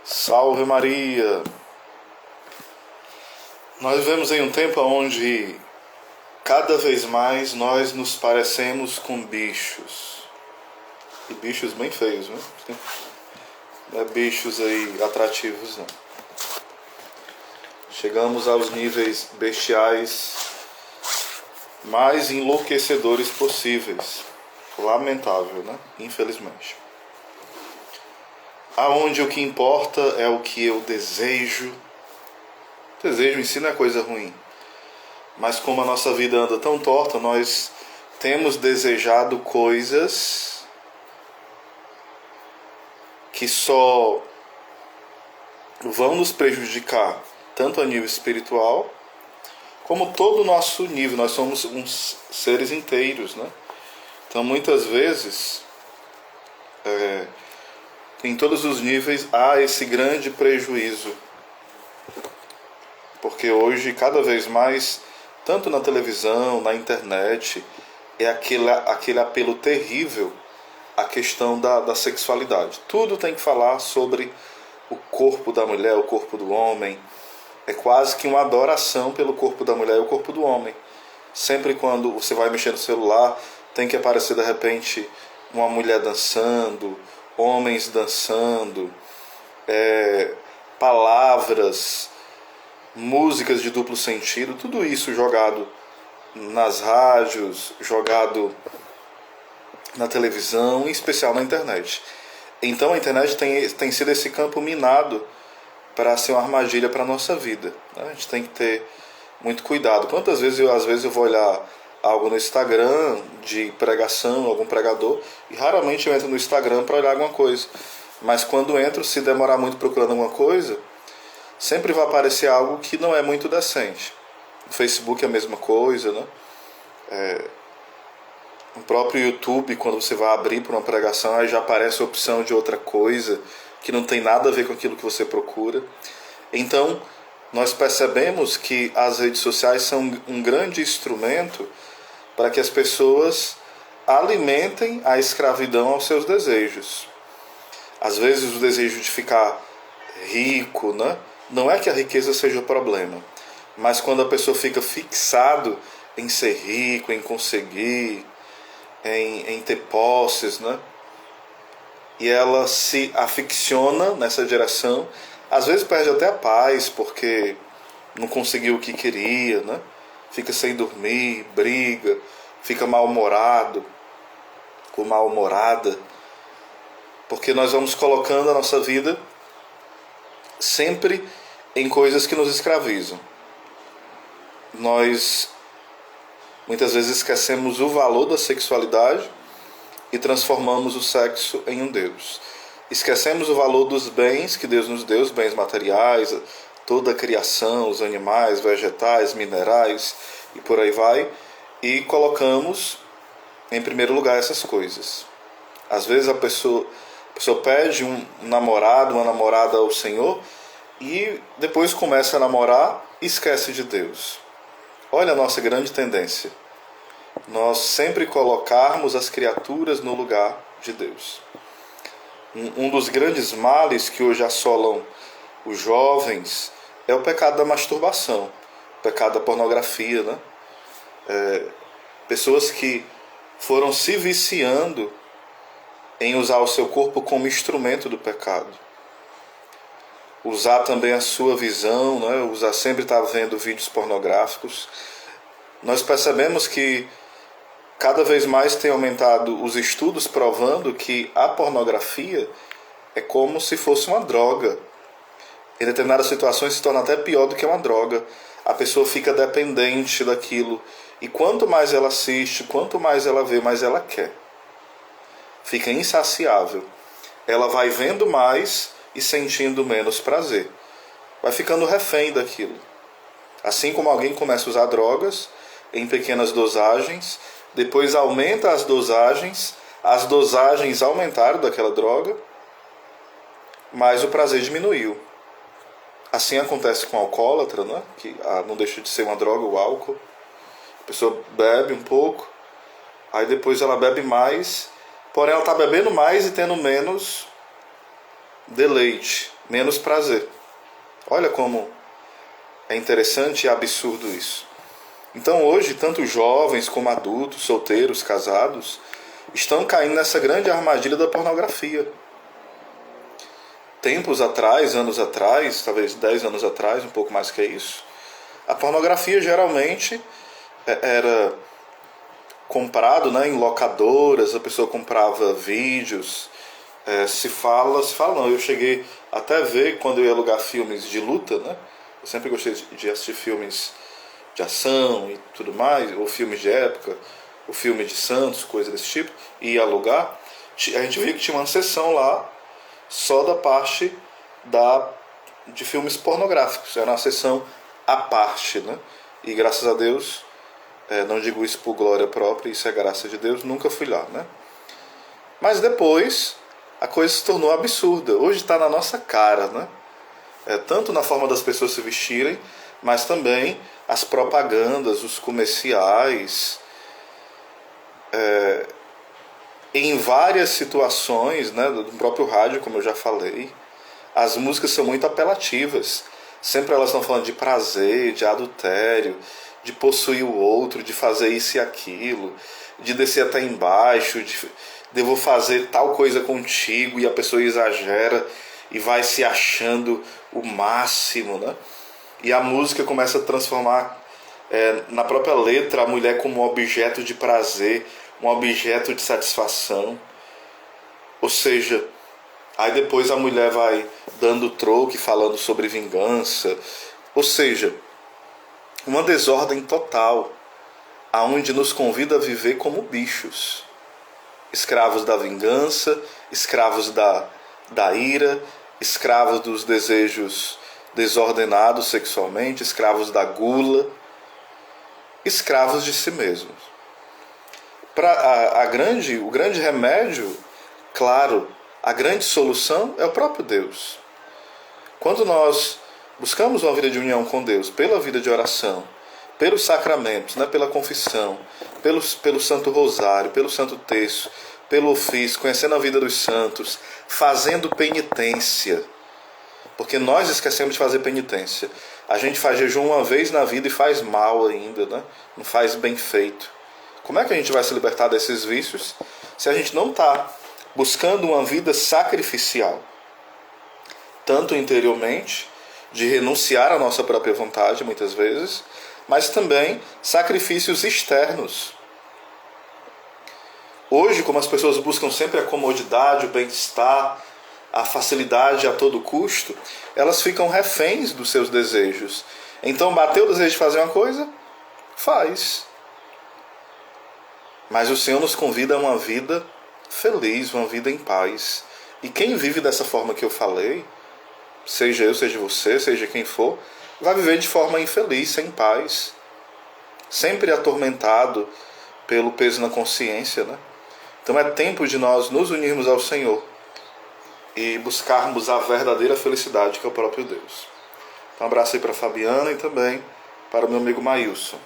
Salve Maria! Nós vivemos em um tempo onde cada vez mais nós nos parecemos com bichos. E bichos bem feios, né? Não é bichos aí atrativos, não. Chegamos aos níveis bestiais mais enlouquecedores possíveis. Lamentável, né? Infelizmente. Aonde o que importa é o que eu desejo. O desejo em si não é coisa ruim. Mas como a nossa vida anda tão torta, nós temos desejado coisas que só vão nos prejudicar, tanto a nível espiritual, como todo o nosso nível. Nós somos uns seres inteiros, né? Então muitas vezes, em todos os níveis, há esse grande prejuízo. Porque hoje, cada vez mais, tanto na televisão, na internet, é aquele apelo terrível à questão da sexualidade. Tudo tem que falar sobre o corpo da mulher, o corpo do homem. É quase que uma adoração pelo corpo da mulher e o corpo do homem. Sempre quando você vai mexer no celular, tem que aparecer de repente uma mulher dançando, homens dançando, palavras, músicas de duplo sentido, tudo isso jogado nas rádios, jogado na televisão, em especial na internet. Então a internet tem sido esse campo minado para ser uma armadilha para a nossa vida. A gente tem que ter muito cuidado. Quantas vezes eu vou olhar algo no Instagram de pregação, algum pregador, e raramente eu entro no Instagram para olhar alguma coisa. Mas quando entro, se demorar muito procurando alguma coisa, sempre vai aparecer algo que não é muito decente. No Facebook é a mesma coisa, né? No próprio YouTube, quando você vai abrir para uma pregação, aí já aparece a opção de outra coisa que não tem nada a ver com aquilo que você procura. Então, nós percebemos que as redes sociais são um grande instrumento para que as pessoas alimentem a escravidão aos seus desejos. Às vezes o desejo de ficar rico, né? Não é que a riqueza seja o problema, mas quando a pessoa fica fixado em ser rico, em conseguir, em ter posses, né? E ela se aficiona nessa direção, às vezes perde até a paz, porque não conseguiu o que queria, né? Fica sem dormir, briga, fica mal-humorado ou mal-humorada, porque nós vamos colocando a nossa vida sempre em coisas que nos escravizam. Nós muitas vezes esquecemos o valor da sexualidade e transformamos o sexo em um Deus. Esquecemos o valor dos bens que Deus nos deu, os bens materiais, toda a criação, os animais, vegetais, minerais e por aí vai, e colocamos em primeiro lugar essas coisas. Às vezes a pessoa pede um namorado, uma namorada ao Senhor e depois começa a namorar e esquece de Deus. Olha a nossa grande tendência. Nós sempre colocarmos as criaturas no lugar de Deus. Um dos grandes males que hoje assolam os jovens é o pecado da masturbação, o pecado da pornografia, né? Pessoas que foram se viciando em usar o seu corpo como instrumento do pecado. Usar também a sua visão, né? Sempre estar vendo vídeos pornográficos. Nós percebemos que cada vez mais tem aumentado os estudos provando que a pornografia é como se fosse uma droga. Em determinadas situações se torna até pior do que uma droga. A pessoa fica dependente daquilo. E quanto mais ela assiste, quanto mais ela vê, mais ela quer. Fica insaciável. Ela vai vendo mais e sentindo menos prazer. Vai ficando refém daquilo. Assim como alguém começa a usar drogas em pequenas dosagens, depois aumenta as dosagens aumentaram daquela droga, mas o prazer diminuiu. Assim acontece com o alcoólatra, né? Que não deixa de ser uma droga, o álcool. A pessoa bebe um pouco, aí depois ela bebe mais, porém ela está bebendo mais e tendo menos deleite. menos prazer. Olha como é interessante e absurdo isso. Então hoje, tanto jovens como adultos, solteiros, casados, estão caindo nessa grande armadilha da pornografia. Tempos atrás, anos atrás, talvez 10 anos atrás, um pouco mais que isso, a pornografia geralmente era comprado, né, em locadoras, a pessoa comprava vídeos, se fala não. Eu cheguei até a ver quando eu ia alugar filmes de luta, né? Eu sempre gostei de assistir filmes de ação e tudo mais, ou filmes de época, ou filme de santos, coisa desse tipo, e ia alugar. A gente via que tinha uma seção lá só da parte de filmes pornográficos. Era uma seção à parte, né? E graças a Deus, não digo isso por glória própria, isso é graça de Deus, nunca fui lá, né? Mas depois a coisa se tornou absurda. Hoje está na nossa cara, né? Tanto na forma das pessoas se vestirem, mas também as propagandas, os comerciais. Em várias situações, né, do próprio rádio, como eu já falei, as músicas são muito apelativas. Sempre elas estão falando de prazer, de adultério, de possuir o outro, de fazer isso e aquilo, de descer até embaixo, de eu vou fazer tal coisa contigo, e a pessoa exagera e vai se achando o máximo, né? E a música começa a transformar na própria letra a mulher como um objeto de prazer, um objeto de satisfação. Ou seja, aí depois a mulher vai dando troque, falando sobre vingança. Ou seja, uma desordem total, aonde nos convida a viver como bichos, escravos da vingança, escravos da ira, escravos dos desejos desordenados sexualmente, escravos da gula, escravos de si mesmos. O grande remédio, claro, a grande solução é o próprio Deus. Quando nós buscamos uma vida de união com Deus, pela vida de oração, pelos sacramentos, né, pela confissão, pelo Santo Rosário, pelo Santo Terço, pelo ofício, conhecendo a vida dos santos, fazendo penitência, porque nós esquecemos de fazer penitência. A gente faz jejum uma vez na vida e faz mal ainda, né? Não faz bem feito. Como é que a gente vai se libertar desses vícios se a gente não está buscando uma vida sacrificial? Tanto interiormente, de renunciar à nossa própria vontade, muitas vezes, mas também sacrifícios externos. Hoje, como as pessoas buscam sempre a comodidade, o bem-estar, a facilidade a todo custo, elas ficam reféns dos seus desejos. Então, bateu o desejo de fazer uma coisa? Faz. Mas o Senhor nos convida a uma vida feliz, uma vida em paz. E quem vive dessa forma que eu falei, seja eu, seja você, seja quem for, vai viver de forma infeliz, sem paz, sempre atormentado pelo peso na consciência, né? Então é tempo de nós nos unirmos ao Senhor e buscarmos a verdadeira felicidade, que é o próprio Deus. Um abraço aí para a Fabiana e também para o meu amigo Maílson.